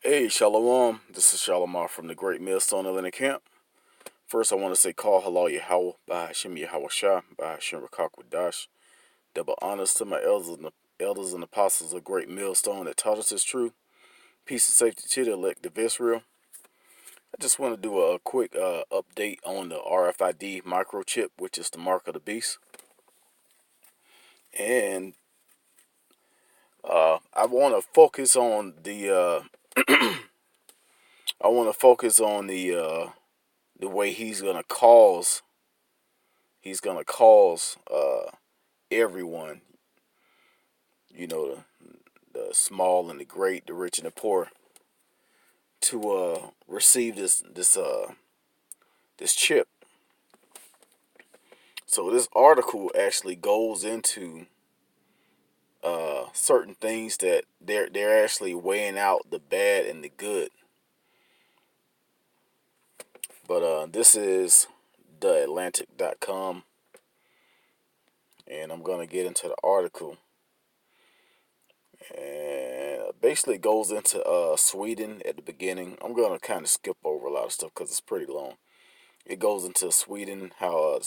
Hey, Shalom. This is Shalom from the Great Millstone Atlanta Camp. First, I want to say, call halal Yahweh, by Hashem Yahweh Shah, by Hashem Rakakwadash. Double honors to my elders and apostles of Great Millstone that taught us this truth. Peace and safety to the elect of Israel. I just want to do a quick update on the RFID microchip, which is the mark of the beast. And I want to focus on the way he's gonna cause everyone, the small and the great, the rich and the poor, to receive this chip. So this article actually goes into certain things that they're actually weighing out the bad and the good. But this is theatlantic.com, and I'm gonna get into the article. And basically goes into Sweden at the beginning. I'm gonna kind of skip over a lot of stuff because it's pretty long. It goes into Sweden, how the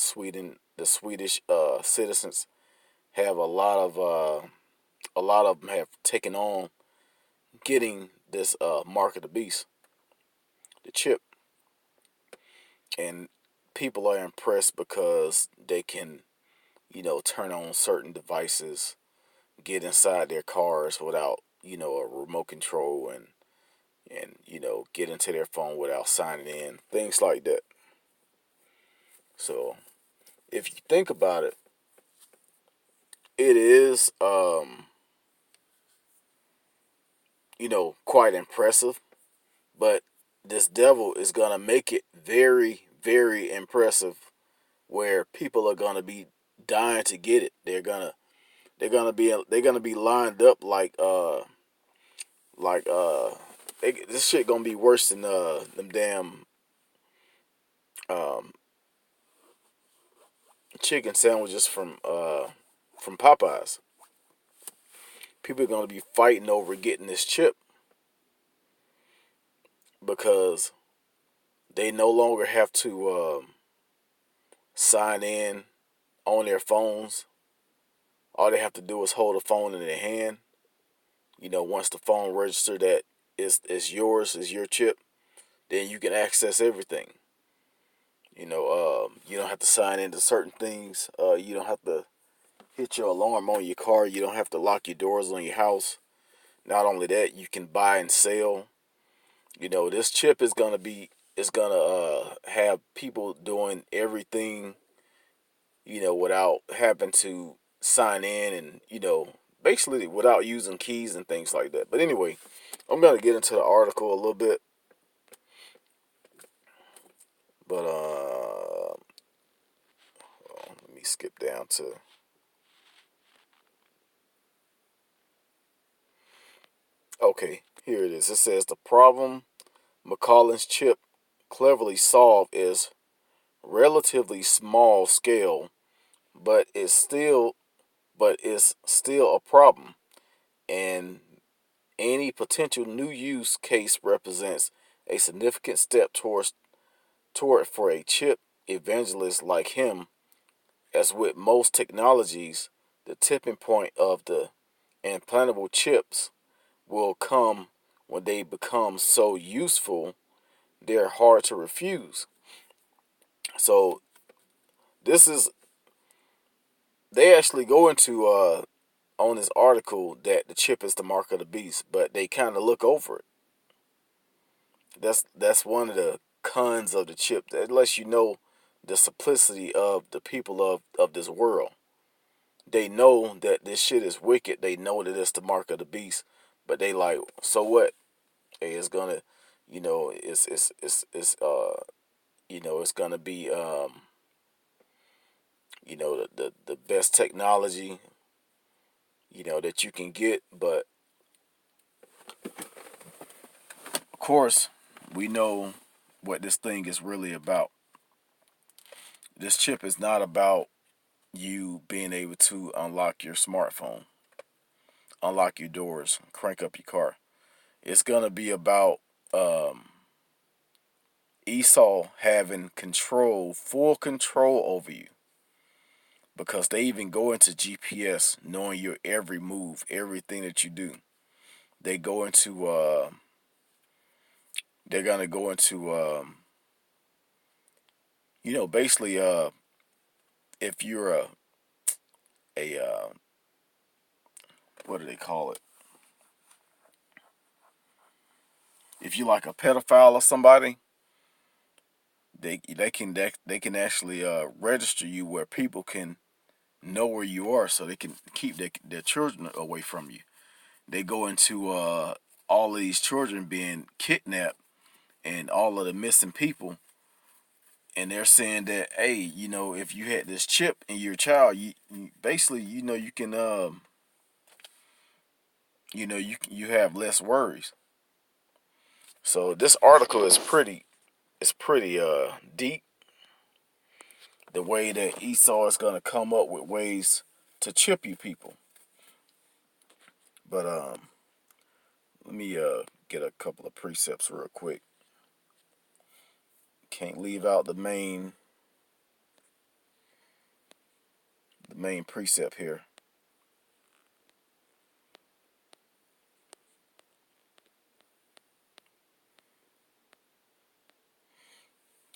Swedish citizens have a lot of them have taken on getting this mark of the beast, the chip, and people are impressed because they can, turn on certain devices, get inside their cars without, a remote control, and get into their phone without signing in, things like that. So if you think about it, it is quite impressive, but this devil is gonna make it very, very impressive, where people are gonna be dying to get it. They're gonna be lined up like this shit gonna be worse than them damn um chicken sandwiches from Popeyes. People are gonna be fighting over getting this chip because they no longer have to sign in on their phones. All they have to do is hold a phone in their hand. Once the phone registers that is yours, is your chip, then you can access everything. You don't have to sign into certain things. You don't have to hit your alarm on your car. You don't have to lock your doors on your house. Not only that, you can buy and sell. This chip is gonna have people doing everything, without having to sign in, and basically without using keys and things like that. But anyway, I'm gonna get into the article a little bit. But let me skip down to. Okay, here it is. It says the problem McCollin's chip cleverly solved is relatively small scale, but is still a problem, and any potential new use case represents a significant step toward for a chip evangelist like him. As with most technologies, the tipping point of the implantable chips will come when they become so useful they're hard to refuse. So this is they actually go into on this article that the chip is the mark of the beast, but they kind of look over it. That's one of the cons of the chip. That lets you know the simplicity of the people of this world. They know that this shit is wicked. They know that it's the mark of the beast, but they like, so what? Hey, it's gonna, it's gonna be the best technology that you can get. But of course, we know what this thing is really about. This chip is not about you being able to unlock your smartphone, unlock your doors, crank up your car. It's gonna be about Esau having control, full control over you, because they even go into GPS knowing your every move, everything that you do. They go into they're gonna go into basically if you're a what do they call it? If you're like a pedophile or somebody, they can actually register you where people can know where you are, so they can keep their children away from you. They go into all of these children being kidnapped and all of the missing people, and they're saying that, hey, if you had this chip in your child, you basically, you can you have less worries. So this article is pretty deep. The way that Esau is gonna come up with ways to chip you people. But let me get a couple of precepts real quick. Can't leave out the main precept here.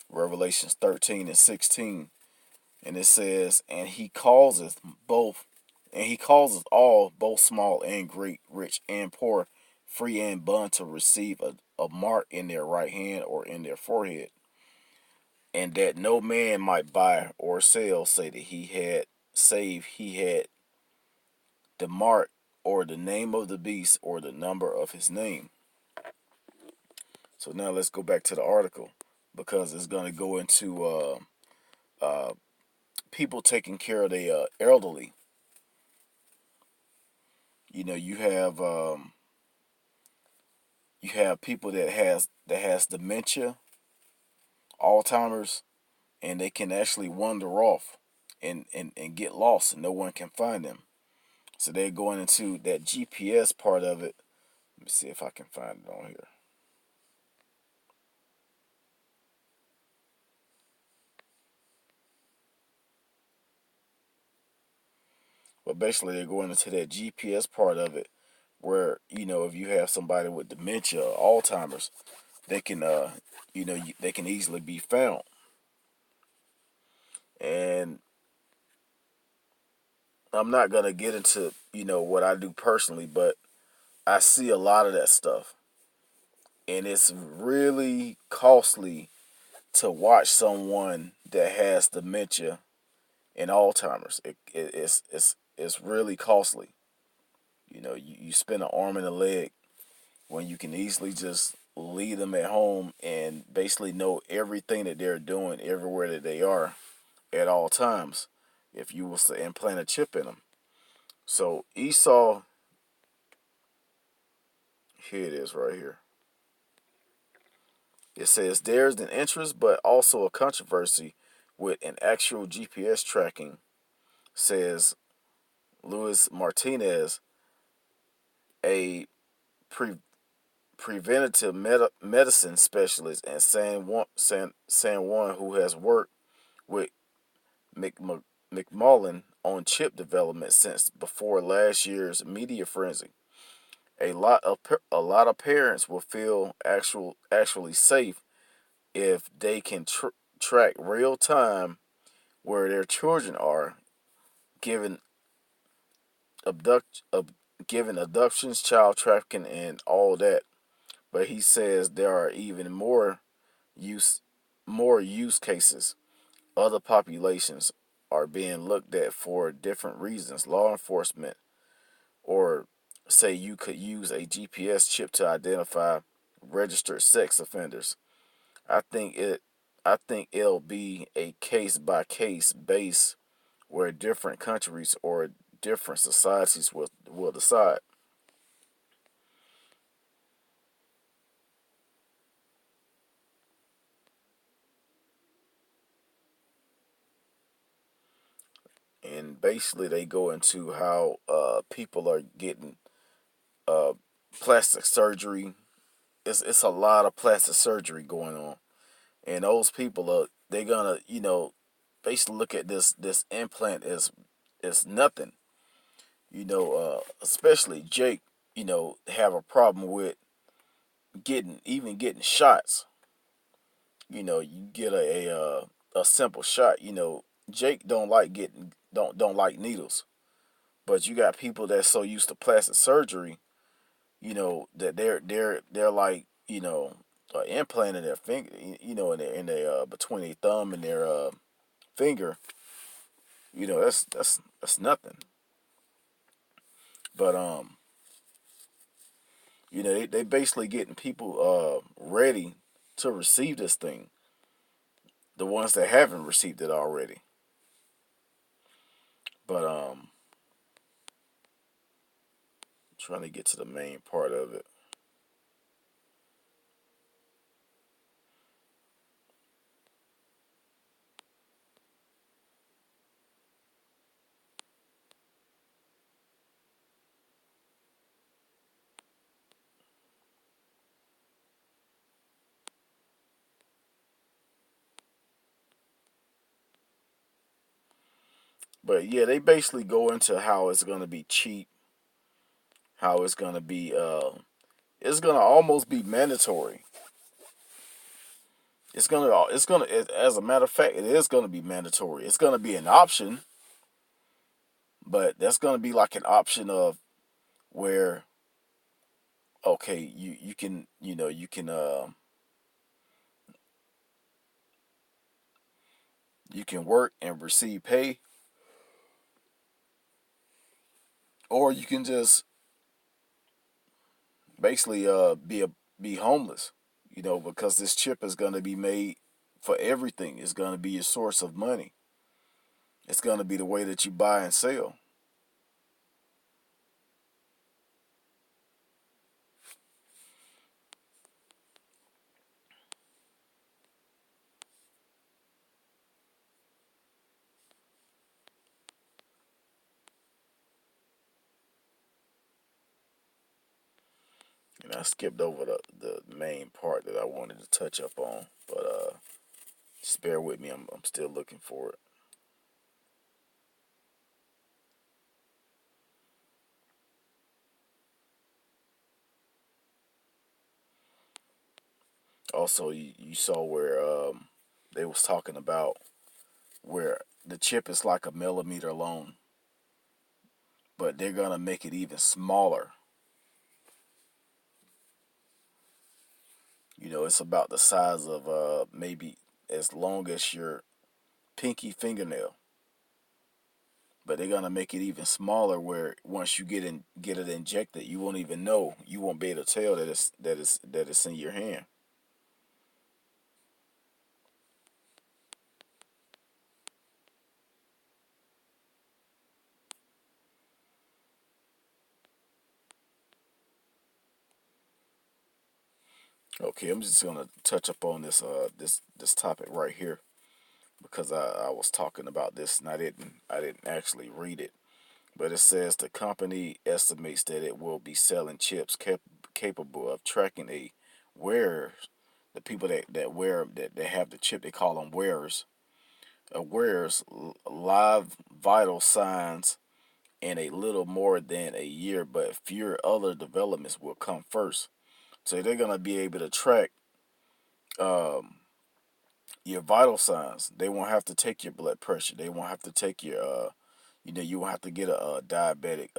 Revelations 13 and 16. And it says, and he causes all, both small and great, rich and poor, free and bond, to receive a mark in their right hand or in their forehead, and that no man might buy or sell, say that he had, save he had the mark or the name of the beast or the number of his name. So now let's go back to the article, because it's going to go into uh, people taking care of the elderly. You have people that has dementia, Alzheimer's, and they can actually wander off and get lost, and no one can find them. So they're going into that GPS part of it. Let me see if I can find it on here. But basically, they're going into that GPS part of it, where if you have somebody with dementia or Alzheimer's, they can they can easily be found. And I'm not gonna get into what I do personally, but I see a lot of that stuff, and it's really costly to watch someone that has dementia and Alzheimer's. It's really costly. You spend an arm and a leg when you can easily just leave them at home and basically know everything that they're doing everywhere that they are at all times, if you was to implant a chip in them. So Esau, here it is right here. It says there's an interest but also a controversy with an actual GPS tracking, says Luis Martinez, a pre- preventative medicine specialist in San Juan, who has worked with McMullen on chip development since before last year's media frenzy. A lot of parents will feel actually safe if they can track real time where their children are, given abduct given abductions, child trafficking, and all that. But he says there are even use more use cases. Other populations are being looked at for different reasons. Law enforcement, or say you could use a GPS chip to identify registered sex offenders. I think it I think it'll be a case by case base, where different countries or different societies will decide. And basically they go into how people are getting plastic surgery. It's a lot of plastic surgery going on, and those people are they're gonna basically look at this implant as nothing. Especially Jake, have a problem with getting shots. You get a simple shot. Jake don't like needles, but you got people that's so used to plastic surgery, that they're like, implant in their finger, in their between their thumb and their finger. That's nothing. But they basically getting people ready to receive this thing. The ones that haven't received it already. But trying to get to the main part of it. But yeah, they basically go into how it's gonna be cheap, how it's gonna almost be mandatory. As a matter of fact, it is gonna be mandatory. It's gonna be an option, but that's gonna be like an option of where, okay, you can you can work and receive pay, or you can just basically be homeless, because this chip is gonna be made for everything. It's gonna be your source of money. It's gonna be the way that you buy and sell. And I skipped over the main part that I wanted to touch up on, but just bear with me. I'm still looking for it. Also, you saw where they was talking about where the chip is like a millimeter long, but they're gonna make it even smaller. It's about the size of maybe as long as your pinky fingernail, but they're gonna make it even smaller. Where once you get it injected, you won't even know. You won't be able to tell that it's in your hand. Okay, I'm just gonna touch up on this topic right here because I was talking about this and I didn't actually read it. But it says the company estimates that it will be selling chips capable of tracking a wearer, the people that wear that have the chip, they call them wearers. A wearer's live vital signs in a little more than a year, but fewer other developments will come first. So they're gonna be able to track um, your vital signs. They won't have to take your blood pressure. They won't have to take your you won't have to get a diabetic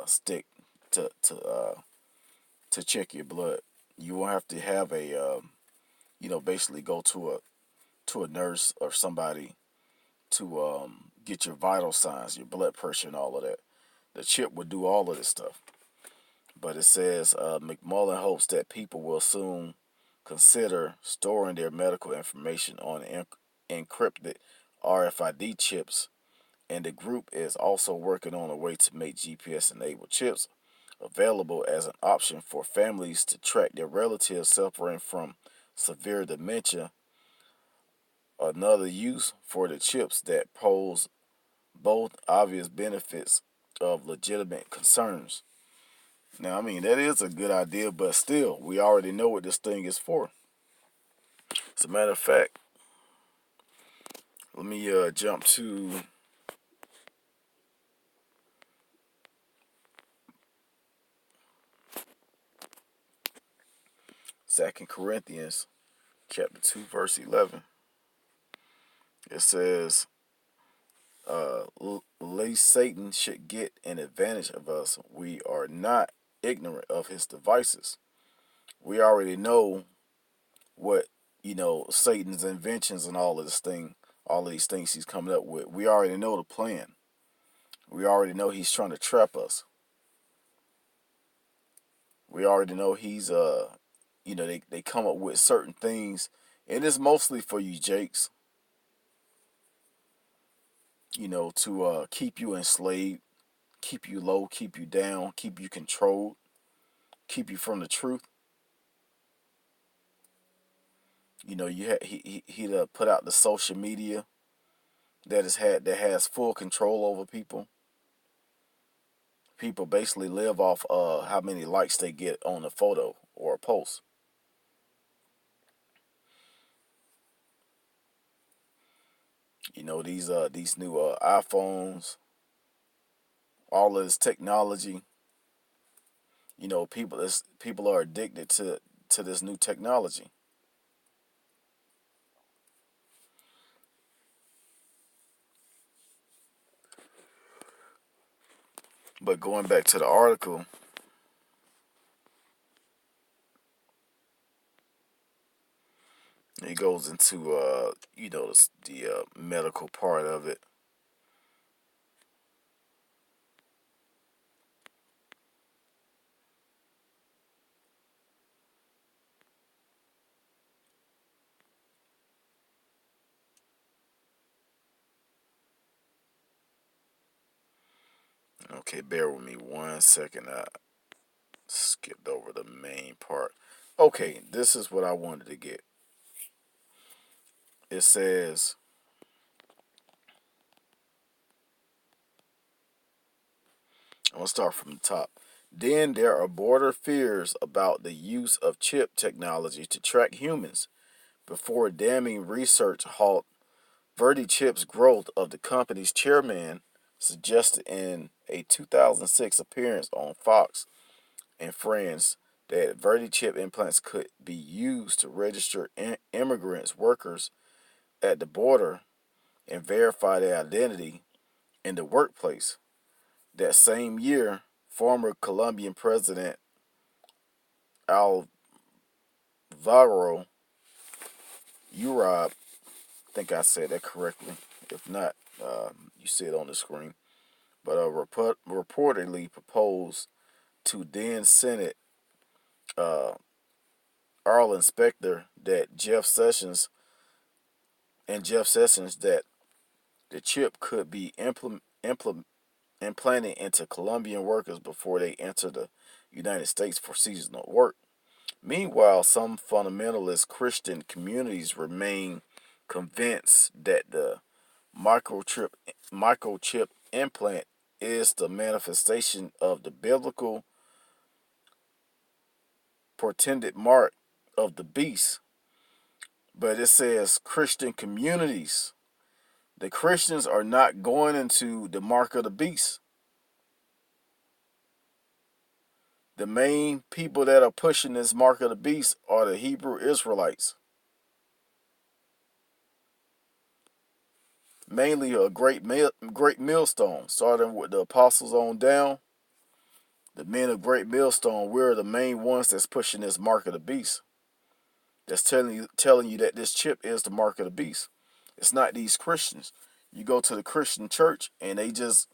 stick to check your blood. You won't have to have basically go to a nurse or somebody to get your vital signs, your blood pressure, and all of that. The chip will do all of this stuff. But it says McMullen hopes that people will soon consider storing their medical information on encrypted RFID chips, and the group is also working on a way to make GPS enabled chips available as an option for families to track their relatives suffering from severe dementia. Another use for the chips that pose both obvious benefits of legitimate concerns. Now, I mean, that is a good idea, but still, we already know what this thing is for. As a matter of fact, let me jump to Second Corinthians chapter 2, verse 11. It says, lest Satan should get an advantage of us, we are not ignorant of his devices. We already know what, Satan's inventions and all of these things he's coming up with. We already know the plan. We already know he's trying to trap us. We already know he's they come up with certain things, and it's mostly for you Jakes, to keep you enslaved, keep you low, keep you down, keep you controlled, keep you from the truth. He'd put out the social media that has full control over people. People basically live off how many likes they get on a photo or a post. These new iPhones, all of this technology. People are addicted to this new technology. But going back to the article, it goes into the medical part of it. Okay, bear with me 1 second. I skipped over the main part. Okay, this is what I wanted to get. It says, I'm going to start from the top. Then there are broader fears about the use of chip technology to track humans. Before damning research halt VertiChip's growth, of the company's chairman suggested in a 2006 appearance on Fox and Friends that VertiChip implants could be used to register immigrants workers at the border and verify their identity in the workplace. That same year, former Colombian President Alvaro Uribe, I think I said that correctly. If not, you see it on the screen. But reportedly proposed to then Senate uh, Arlen Specter that Jeff Sessions that the chip could be implanted into Colombian workers before they enter the United States for seasonal work. Meanwhile, some fundamentalist Christian communities remain convinced that the microchip implant is the manifestation of the biblical portended mark of the beast. But it says Christian communities. The Christians are not going into the mark of the beast. The main people that are pushing this mark of the beast are the Hebrew Israelites. Mainly a great millstone, starting with the apostles on down. The men of Great Millstone, we're the main ones that's pushing this mark of the beast. That's telling you that this chip is the mark of the beast. It's not these Christians. You go to the Christian church and they just,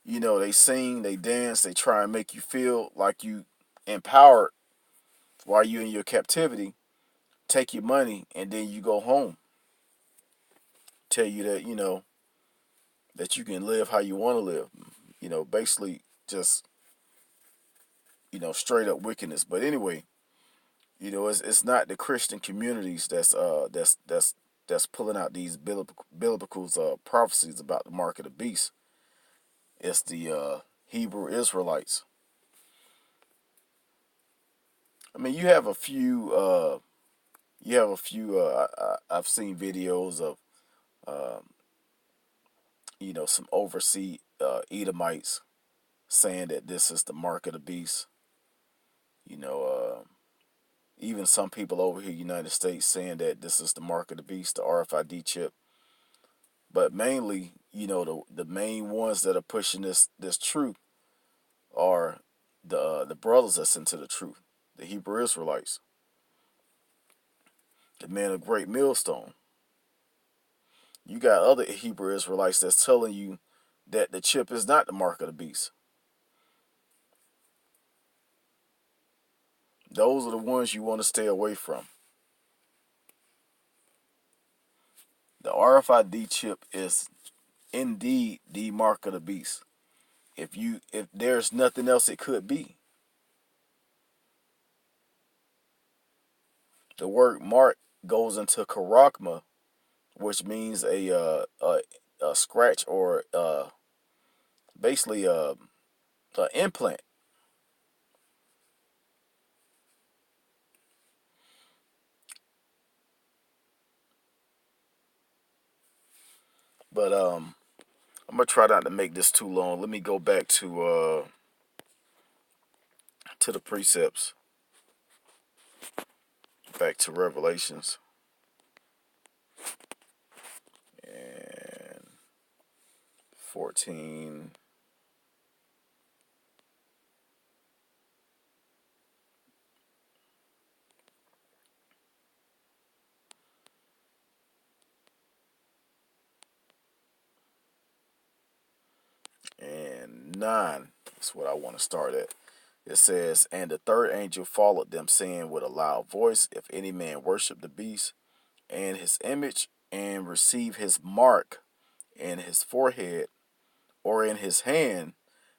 they sing, they dance, they try and make you feel like you empowered while you're in your captivity, take your money, and then you go home. Tell you that, that you can live how you want to live. Basically just, straight up wickedness. But anyway, it's not the Christian communities that's pulling out these biblical prophecies about the mark of the beast. It's the Hebrew Israelites. I mean, you have a few. I've seen videos of, um, some overseas Edomites saying that this is the mark of the beast. You know, even some people over here, United States, saying that this is the mark of the beast, the RFID chip. But mainly, the main ones that are pushing this truth are the brothers that's into the truth, the Hebrew Israelites, the men of Great Millstone. You got other Hebrew Israelites that's telling you that the chip is not the mark of the beast. Those are the ones you want to stay away from. The RFID chip is indeed the mark of the beast. If there's nothing else it could be. The word mark goes into karakma, which means a scratch or basically a implant. But I'm gonna try not to make this too long. Let me go back to the precepts, back to Revelations and 14. And 9. That's what I want to start at. It says, and the third angel followed them, saying with a loud voice, if any man worship the beast and his image, and receive his mark in his forehead or in his hand,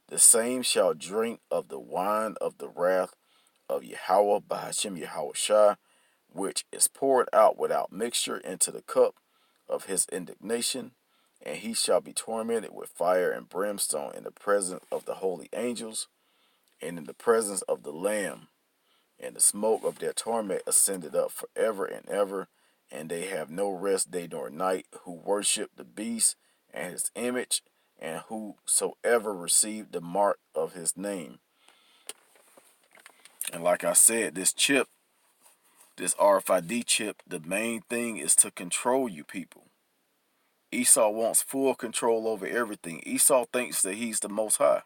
the same shall drink of the wine of the wrath of Yahweh Bahashem Yahushua, which is poured out without mixture into the cup of his indignation, and he shall be tormented with fire and brimstone in the presence of the holy angels and in the presence of the Lamb. And the smoke of their torment ascended up forever and ever, and they have no rest day nor night, who worship the beast and his image, and whosoever received the mark of his name. And like I said, this RFID chip, the main thing is to control you people. Esau wants full control over everything. Esau thinks that he's the Most High.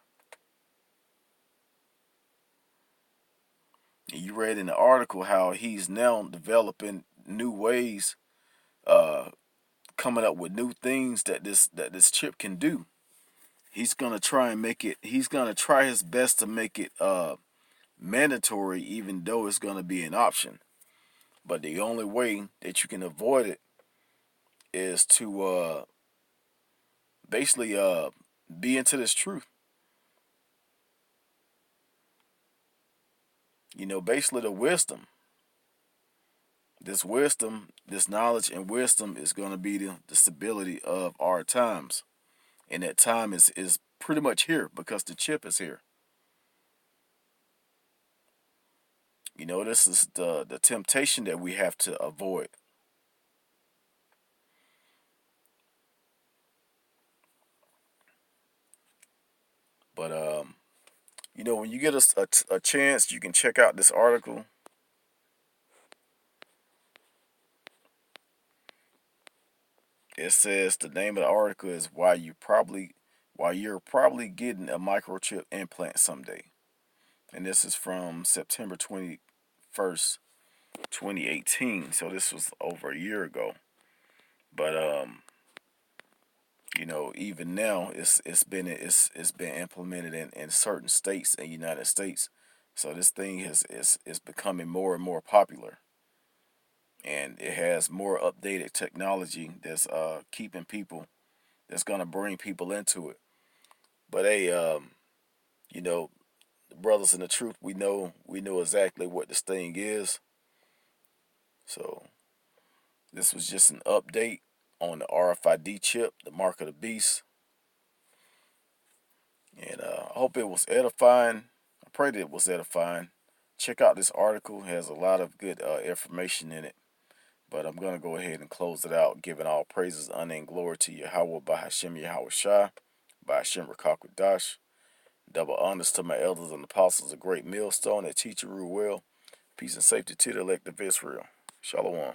And you read in the article how he's now developing new ways, coming up with new things that this chip can do. He's gonna try and make it. He's gonna try his best to make it mandatory, even though it's gonna be an option. But the only way that you can avoid it is to basically be into this truth. Basically the wisdom. This wisdom, this knowledge and wisdom is going to be the stability of our times. And that time is pretty much here because the chip is here. This is the temptation that we have to avoid. But, when you get a chance, you can check out this article. It says the name of the article is why you're probably getting a microchip implant someday. And this is from September 21st, 2018. So this was over a year ago. But even now it's been implemented in certain states in the United States. So this thing is becoming more and more popular. And it has more updated technology that's keeping people, that's gonna bring people into it. But hey, the brothers in the truth, we know exactly what this thing is. So this was just an update on the RFID chip, the mark of the beast. And I hope it was edifying. I pray that it was edifying. Check out this article. It has a lot of good information in it. But I'm going to go ahead and close it out, giving all praises, honor, and glory to Yahweh by Hashem Yahweh Shai, by Hashem Rakakwadash. Double honors to my elders and apostles, a great millstone that teach and rule well. Peace and safety to the elect of Israel. Shalom.